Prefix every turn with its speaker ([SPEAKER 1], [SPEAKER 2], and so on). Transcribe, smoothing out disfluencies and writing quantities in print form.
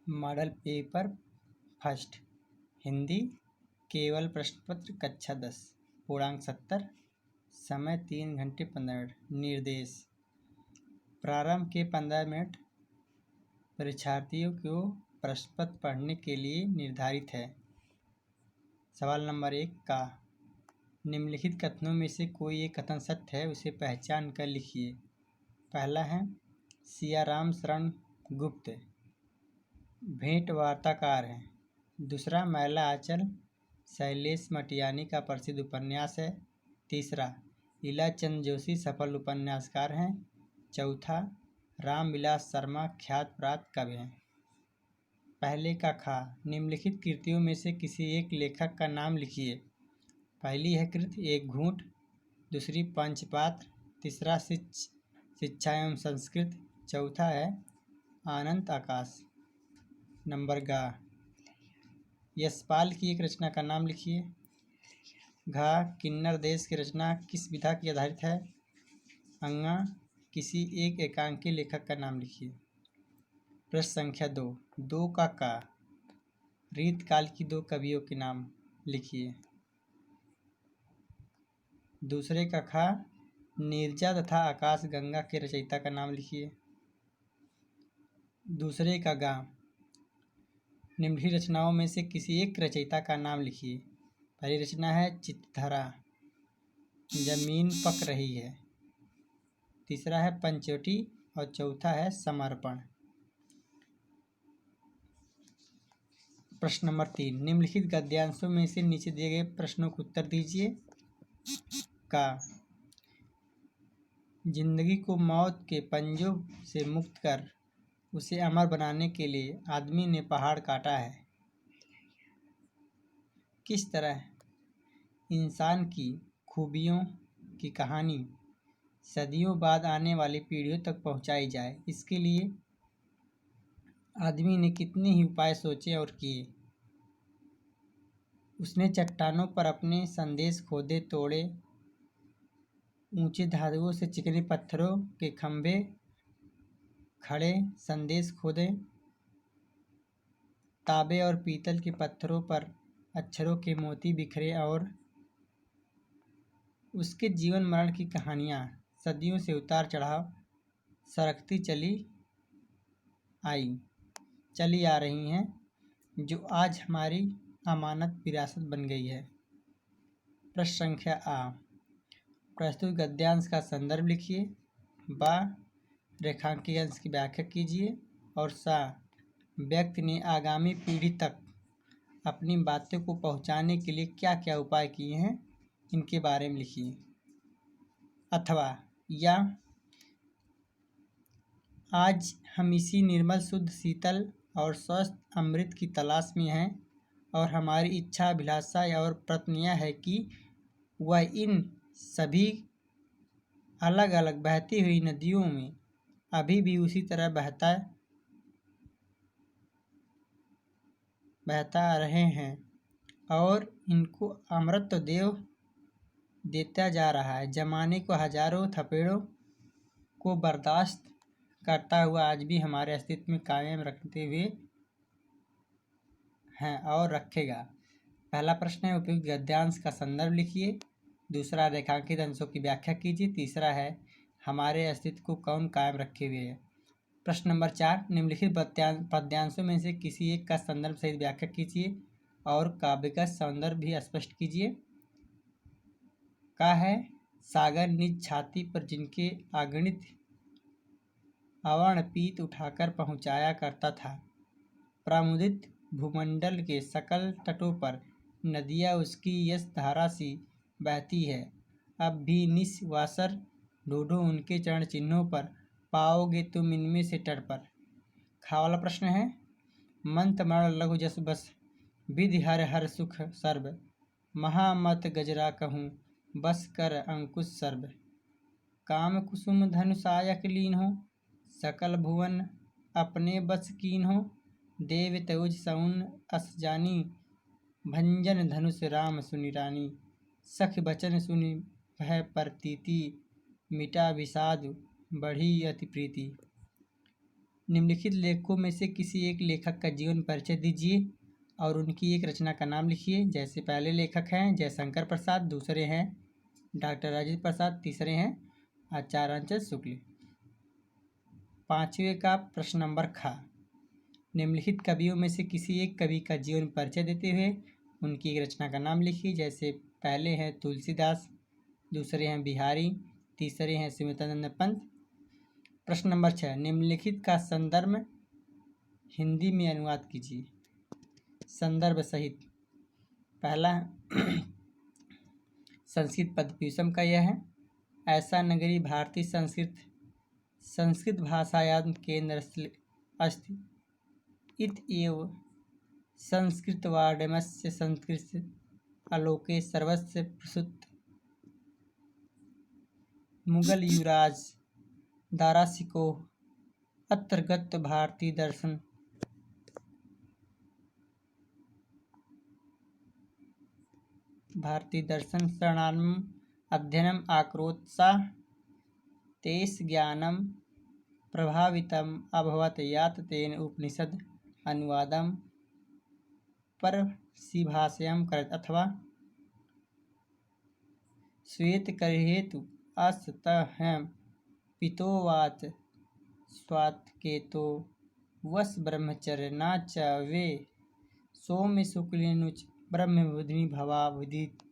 [SPEAKER 1] Model paper first, Hindi केवल प्रश्न पत्र कक्षा 10, पूर्णांक 70, समय 3 घंटे 15 मिनट। निर्देश: प्रारंभ के 15 मिनट परीक्षार्थियों को प्रश्न पत्र पढ़ने के लिए निर्धारित है। सवाल नंबर 1 का निम्नलिखित कथनों में से कोई एक कथन सत्य है, उसे पहचान कर लिखिए। पहला है सियाराम शरण गुप्त भेंट वार्ताकार हैं। दूसरा, मैला आंचल शैलेश मटियानी का प्रसिद्ध उपन्यास है। तीसरा, इलाचंद जोशी सफल उपन्यासकार हैं। चौथा, रामविलास शर्मा ख्यात प्राप्त कवि हैं। पहले का खा निम्नलिखित कृतियों में से किसी एक लेखक का नाम लिखिए। पहली है कृति एक घूंट, दूसरी पंचपात्र, तीसरा शिक्षा एवं संस्कृत, चौथा है अनंत आकाश। नंबर गा यशपाल की एक रचना का नाम लिखिए। घा किन्नर देश की रचना किस विधा की आधारित है। अंगा किसी एक एकांकी लेखक का नाम लिखिए। प्रश्न संख्या 2, दो का रीत काल की दो कवियों के नाम लिखिए। दूसरे का खा नीरजा तथा आकाश गंगा के रचयिता का नाम लिखिए। दूसरे का गा निम्नलिखित रचनाओं में से किसी एक रचयिता का नाम लिखिए। पहली रचना है चित्तधरा, जमीन पक रही है। तीसरा है पंचवटी और चौथा है समर्पण। प्रश्न नंबर 3, निम्नलिखित गद्यांशों में से नीचे दिए गए प्रश्नों को उत्तर दीजिए। का जिंदगी को मौत के पंजों से मुक्त कर उसे अमर बनाने के लिए आदमी ने पहाड़ काटा है। किस तरह इंसान की खूबियों की कहानी सदियों बाद आने वाली पीढ़ियों तक पहुंचाई जाए, इसके लिए आदमी ने कितने ही उपाय सोचे और किए। उसने चट्टानों पर अपने संदेश खोदे तोड़े, ऊंचे धातुओं से चिकने पत्थरों के खंभे खड़े संदेश खोदे, तांबे और पीतल के पत्थरों पर अक्षरों के मोती बिखरे और उसके जीवन मरण की कहानियाँ सदियों से उतार चढ़ाव सरकती चली आ रही हैं, जो आज हमारी अमानत विरासत बन गई है। प्रश्न संख्या आ, प्रस्तुत गद्यांश का संदर्भ लिखिए। बा, रेखांकित अंश की व्याख्या कीजिए। और सा, व्यक्ति ने आगामी पीढ़ी तक अपनी बातों को पहुंचाने के लिए क्या क्या उपाय किए हैं, इनके बारे में लिखिए। अथवा या, आज हम इसी निर्मल शुद्ध शीतल और स्वस्थ अमृत की तलाश में हैं और हमारी इच्छा अभिलाषा और प्रतिज्ञा है कि वह इन सभी अलग अलग बहती हुई नदियों में अभी भी उसी तरह बहता रहे हैं और इनको अमृत देव देता जा रहा है। जमाने को हजारों थपेड़ों को बर्दाश्त करता हुआ आज भी हमारे अस्तित्व में कायम रखते हुए हैं और रखेगा। पहला प्रश्न है उपयुक्त गद्यांश का संदर्भ लिखिए। दूसरा, रेखांकित अंशों की व्याख्या कीजिए। तीसरा है हमारे अस्तित्व को कौन कायम रखे हुए है। प्रश्न नंबर 4, निम्नलिखित पद्यांशों में से किसी एक का संदर्भ सहित व्याख्या कीजिए और काव्यगत संदर्भ भी स्पष्ट कीजिए। का है सागर निज छाती पर जिनके अगणित अवर्ण पीत उठाकर पहुँचाया करता था, प्रमुदित भूमंडल के सकल तटों पर नदियाँ उसकी यश धारा सी बहती है। अब भी निस्वासर ढूंढो उनके चरण चिन्हों पर, पाओगे तुम इनमें से तट पर। खा वाला प्रश्न है मंत मरण लघु जस बस, विधि हर हर सुख सर्व, महामत गजरा कहूँ बस कर अंकुश सर्व, काम कुसुम धनुषायक लीन हो, सकल भुवन अपने बस कीन हो, देव तेज सउन अस जानी, भंजन धनुष राम सुनि रानी, सख बचन सुनि भय प्रतीति, मिटा विषाद बढ़ी अति प्रीति। निम्नलिखित लेखकों में से किसी एक लेखक का जीवन परिचय दीजिए और उनकी एक रचना का नाम लिखिए। जैसे पहले लेखक हैं जयशंकर प्रसाद, दूसरे हैं डॉक्टर राजेंद्र प्रसाद, तीसरे हैं आचार्य शुक्ल। पांचवें का प्रश्न नंबर ख, निम्नलिखित कवियों में से किसी एक कवि का जीवन परिचय देते हुए उनकी एक रचना का नाम लिखिए। जैसे पहले हैं तुलसीदास, दूसरे हैं बिहारी, तीसरे हैं सुमित्रानंद पंत। प्रश्न नंबर 6, निम्नलिखित का संदर्भ हिंदी में अनुवाद कीजिए। संदर्भ सहित पहला संस्कृत पदव्युत्पन्न का यह है, ऐसा नगरी भारतीय संस्कृत भाषायां केंद्र अस्ति इत एव संस्कृतवाड्मस्य संस्कृत आलोके सर्वस्य प्रसूत। मुगल युवराज दारा शिकोह अत्र गत्वा भारतीय दर्शन शरणाम् अध्ययनम् आकरोत्, सा तेष ज्ञानं प्रभावितम् अभवत् यात् तेन उपनिषद अनुवादं परभाषायां करत् अथवा श्वेतकरहेतु अस्तः पितोवाच स्वात्केतो वस ब्रह्मचर्य न च वे सौम्य शुक्लिनुच ब्रह्मबुधि भवा विदित।